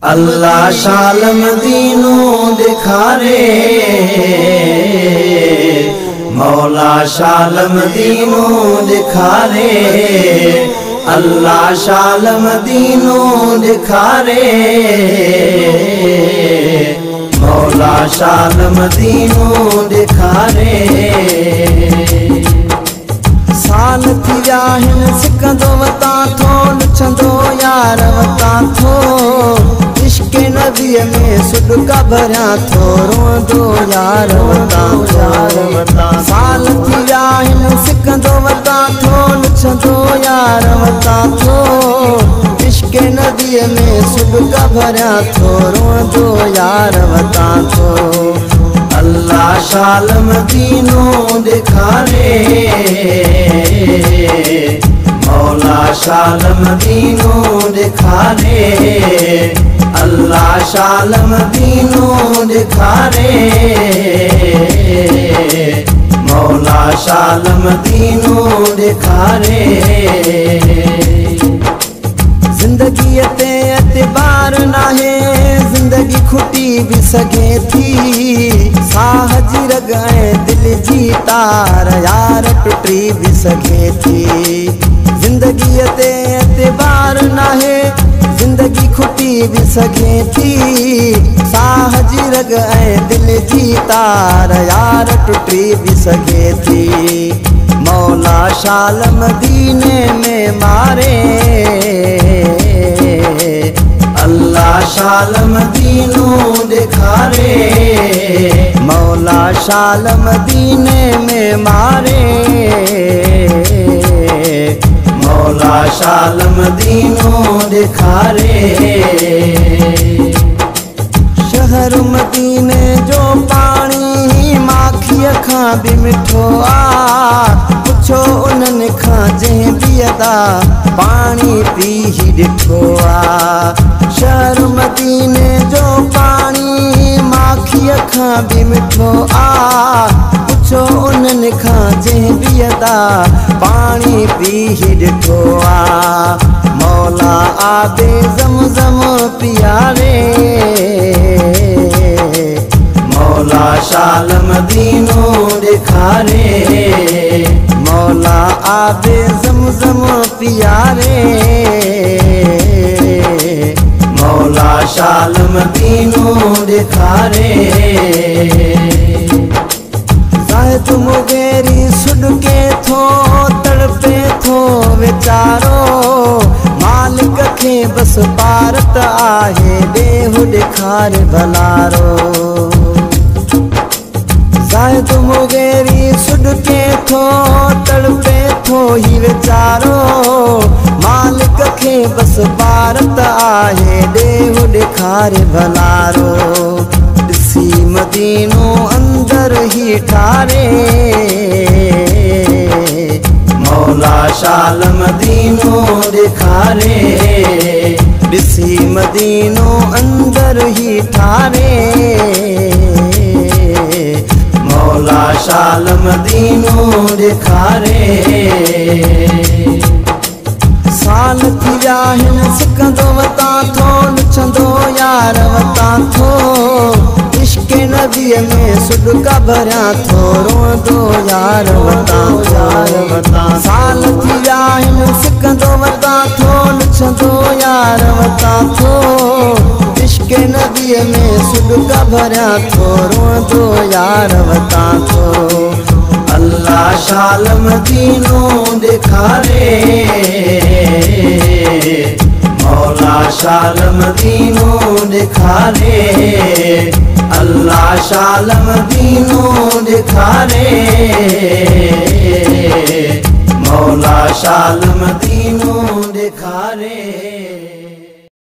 अल्लाह शाल मदीनो दिखारे, मौला शाल मदीनो दिखारे, अल्लाह शाल मदीनो दिखारे, मौला शाल मदीनो दिखारे। साल थी विया हिन सिकंदो वता थो, लुछंदो यार वता थो, इश्क़ नबीअ में सुॾका भरिया थो, रोंदो यार वता थो। साल थी विया हिन सिकंदो वता थो, लुछंदो यार वता थो, इश्क़ नबीअ में सुॾका भरिया थो, रोंदो यार वता थो। अल्लाह शाल मदीनो दिखारे, मौला शाल मदीनो दिखारे, अल्लाह शाल मदीनो दिखारे, मौला शाल मदीनो दिखारे। जिंदगी ते एतबार नाहे, जिंदगी खुटी भी सके थी, साह जी रग दिल जी तार यार टुटी भी सके थी। जिंदगी ते एतबार नाहे, जिंदगी खुटी भी सके थी, साह जी रग दिल जी तार यार टुटी भी सके थी। मौला शाल मदीने में मारे, अल्लाह शाल मदीनो दिखारे, मौला शाल मदीने में मारे, मौला शाल मदीनो दिखारे। शहर मदीने जो पानी माखीअ खां भी मिठो आ, पुछो उन्हनि खां जंहिं बि अदा पानी पी ॾिठो आ। शहर मदीने जो पानी माखीअ खां भी मिठो आ, पुछो उन्हनि खां जंहिं बि अदा पानी पी ॾिठो आ। मौला आबे ज़मज़म पियारे, मौला शाल मदीनो दिखारे, मौला आबे ज़मज़म पियारे, मौला शाल मदीनो दिखारे। ज़ाहिद मुगेरी सुॾके थो, तड़पे थो वीचारो, मालिक खे बस पारत आहे, ॾेहु ॾेखार भलारो। ज़ाहिद मुगेरी सुॾके थो, तड़पे थो ही वीचारो, मालिक खे बस पारत आहे, ॾेहु ॾेखार भलारो। ॾिसी मदीनो अंदर ही ठारे, मौला शाल मदीनो दिखारे, ॾिसी मदीनो अंदर ही ठारे, मौला शाल मदीनो दिखारे। साल थी विया हिन सिकंदो वता थो, लुछंदो यार वता थो, इश्क़ नबीअ में सुॾका भरिया थो, रोंदो यार वता थो। साल थी विया हिन सिकंदो वता थो, लुछंदो यार वता थो, इश्क़ नबीअ में सुॾका भरिया थो, रोंदो यार वता थो। अल्लाह शाल मदीनो दिखारे, मौला शाल मदीनो दिखारे, अल्लाह शाल मदीनो दिखारे, मौला शाल मदीनो